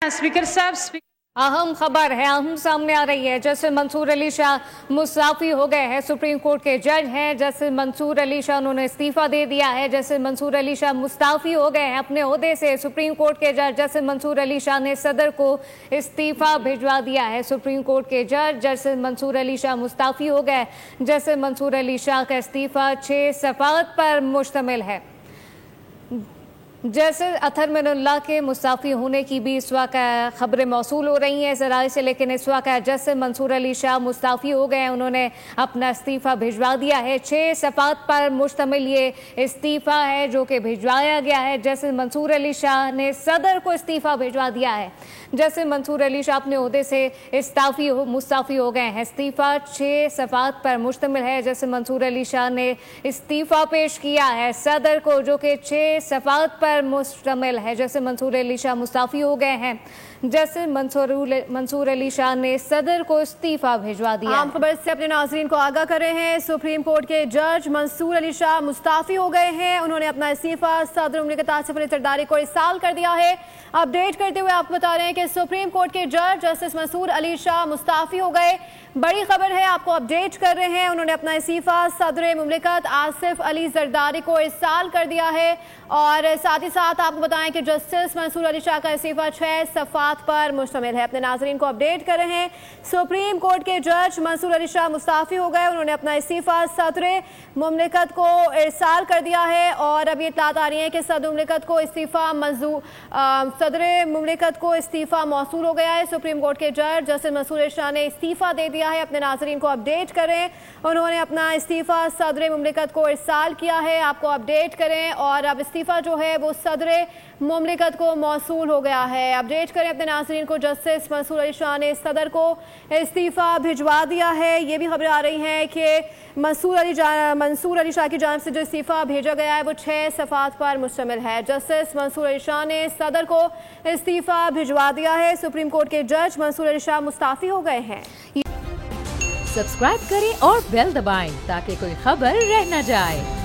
Speaker साहब अहम खबर है, अहम सामने आ रही है। जस्टिस मंसूर अली शाह मुस्ताफी हो गए हैं। सुप्रीम कोर्ट के जज हैं जस्टिस मंसूर अली शाह, उन्होंने इस्तीफा दे दिया है। जस्टिस मंसूर अली शाह मुस्ताफी हो गए हैं अपने ओहदे से। सुप्रीम कोर्ट के जज जस्टिस मंसूर अली शाह ने सदर को इस्तीफा भिजवा दिया है। सुप्रीम कोर्ट के जज जस्टिस मंसूर अली शाह मुस्ताफी हो गए। जस्टिस मंसूर अली शाह का इस्तीफा 6 सफ़ात पर मुश्तमिल है। जस्टिस अतहर मिनुल्लाह के मुस्ताफ़ी होने की भी इस वक्त खबरें मौसूल हो रही हैं ज़राए से, लेकिन इस वक्त जस्टिस मंसूर अली शाह मुस्ताफ़ी हो गए हैं। उन्होंने अपना इस्तीफ़ा भिजवा दिया है। 6 सफ़ात पर मुश्तमिल ये इस्तीफ़ा है जो कि भिजवाया गया है। जस्टिस मंसूर अली शाह ने सदर को इस्तीफ़ा भिजवा दिया है। जस्टिस मंसूर अली शाह अपने ओहदे से मुस्ताफ़ी हो गए हैं। इस्तीफ़ा 6 सफ़ात पर मुश्तमिल है। जस्टिस मंसूर अली शाह ने इस्तीफ़ा पेश किया है सदर को, जो कि 6 सफ़ात पर मुश्तमिल है। जस्टिस मंसूर अली शाह मुस्ताफ़ी हो गए हैं। जस्टिस मंसूर अली शाह ने सदर को इस्तीफा भिजवा दिया। आम खबर से अपने नाज़रीन को आगाह कर रहे हैं। सुप्रीम कोर्ट के जज मंसूर अली शाह मुस्ताफ़ी हो गए हैं। उन्होंने अपना इस्तीफा सदर मुमलिकत आसिफ अली जरदारी को इरसाल कर दिया है। अपडेट करते हुए आपको बता रहे हैं कि सुप्रीम कोर्ट के जज जस्टिस मंसूर अली शाह मुस्ताफ़ी हो गए। बड़ी खबर है, आपको अपडेट कर रहे हैं। उन्होंने अपना इस्तीफा सदर मुमलिकत आसिफ अली जरदारी को इरसाल कर दिया है। और साथ ही साथ आपको बताएं कि जस्टिस मंसूर अली शाह का इस्तीफा 6 सफ़ात पर मुश्तमिल है। अपने नाज़रीन को अपडेट कर रहे हैं। सुप्रीम कोर्ट के जज मंसूर अली शाह मुस्ताफ़ी हो गए। उन्होंने अपना इस्तीफा सदर मुमलिकत को इरसाल कर दिया है। और अब ये इत्तलात आ रही है कि सदर मुमलिकत को इस्तीफा मौसूल हो गया है। सुप्रीम कोर्ट के जज जस्टिस मंसूर अली शाह ने इस्तीफा दे दिया है। अपने नाज़रीन को अपडेट करें। उन्होंने अपना इस्तीफा सदर मुमलिकत को इरसाल किया है। आपको अपडेट करें। और अब इस्तीफा जो है वो सदर मुमलिकत को मौसूल हो गया है। अपडेट करें अपने नाज़रीन को। जस्टिस मंसूर अली शाह ने सदर को इस्तीफा भिजवा दिया है। ये भी खबर आ रही है कि मंसूर अली शाह की जानिब से जो इस्तीफा भेजा गया है वो 6 सफ़ात पर मुश्तमिल है। जस्टिस मंसूर अली शाह ने सदर को इस्तीफा भिजवा दिया है। सुप्रीम कोर्ट के जज मंसूर अली शाह मुस्ताफ़ी हो गए हैं। सब्सक्राइब करें और बेल दबाएं ताकि कोई खबर रह न जाए।